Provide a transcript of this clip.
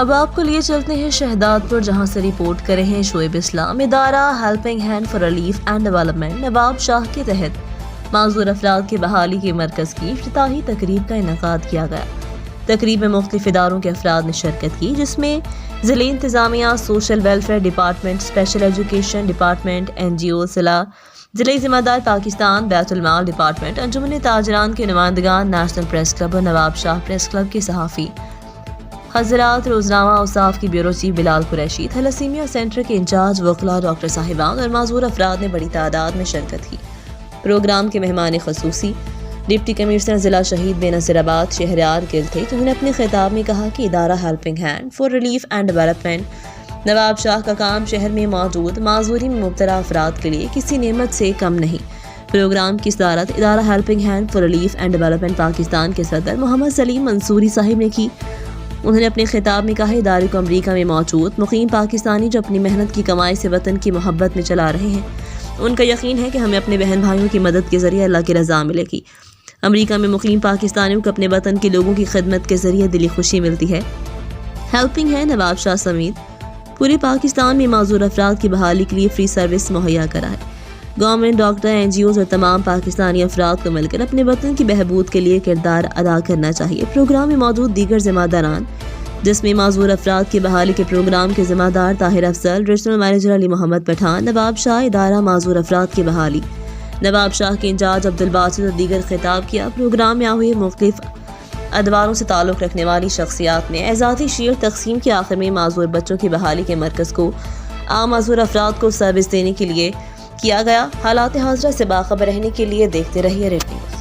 اب آپ کو لیے چلتے ہیں شہداد پر، جہاں سے رپورٹ کرے ہیں شعیب اسلام۔ ادارہ Helping Hand for Relief and Development Nawab Shah کے تحت معذور افراد کی بحالی کے مرکز کی افتتاحی تقریب کا انعقاد کیا گیا۔ تقریب میں مختلف اداروں کے افراد نے شرکت کی، جس میں ضلعی انتظامیہ، social welfare department, special education department, NGO ضلعی ذمہ دار پاکستان، بیت المال ڈپارٹمنٹ، انجمن تاجران کے نمائندگان، نیشنل پریس کلب اور نواب شاہ پریس کلب کے صحافی حضرات، روزنامہ اوصاف کی بیورو چیف بلال قریشی، تھیلیسیمیا سینٹر کے انچارج وکلاء ڈاکٹر صاحبان اور معذور افراد نے بڑی تعداد میں شرکت کی۔ پروگرام کے مہمان خصوصی ڈپٹی کمشنر ضلع شہید بے نظیر آباد شہریار گل تھے، جنہوں نے اپنے خطاب میں کہا کہ ادارہ Helping Hand for Relief and Development Nawab Shah کا کام شہر میں موجود معذوری میں مبتلا افراد کے لیے کسی نعمت سے کم نہیں۔ پروگرام کی صدارت ادارہ Helping Hand for Relief and development Pakistan کے صدر محمد سلیم منصوری صاحب نے کی۔ انہوں نے اپنے خطاب میں کہا، ادارے کو امریکہ میں موجود مقیم پاکستانی جو اپنی محنت کی کمائی سے وطن کی محبت میں چلا رہے ہیں، ان کا یقین ہے کہ ہمیں اپنے بہن بھائیوں کی مدد کے ذریعے اللہ کی رضا ملے گی۔ امریکہ میں مقیم پاکستانیوں کو اپنے وطن کے لوگوں کی خدمت کے ذریعے دلی خوشی ملتی ہے۔ ہیلپنگ ہے نواب شاہ سمیت پورے پاکستان میں معذور افراد کی بحالی کے لیے فری سروس مہیا کرائے۔ گورنمنٹ، ڈاکٹر، NGOs اور تمام پاکستانی افراد کو مل کر اپنے وطن کی بہبود کے لیے کردار ادا کرنا چاہیے۔ پروگرام میں موجود دیگر ذمہ داران، جس میں معذور افراد کی بحالی کے پروگرام کے ذمہ دار طاہر افضل، ریجنل مینیجر علی محمد پٹھان، نواب شاہ ادارہ معذور افراد کی بحالی نواب شاہ کے انچارج عبدالباسط اور دیگر خطاب کیا۔ پروگرام میں ہوئے مختلف ادواروں سے تعلق رکھنے والی شخصیات نے اعزازی شیل تقسیم کے آخر میں معذور بچوں کی بحالی کے مرکز کو عام معذور افراد کو سروس دینے کے لیے کیا گیا۔ حالات حاضرہ سے باخبر رہنے کے لیے دیکھتے رہیے ریڈ نیوز۔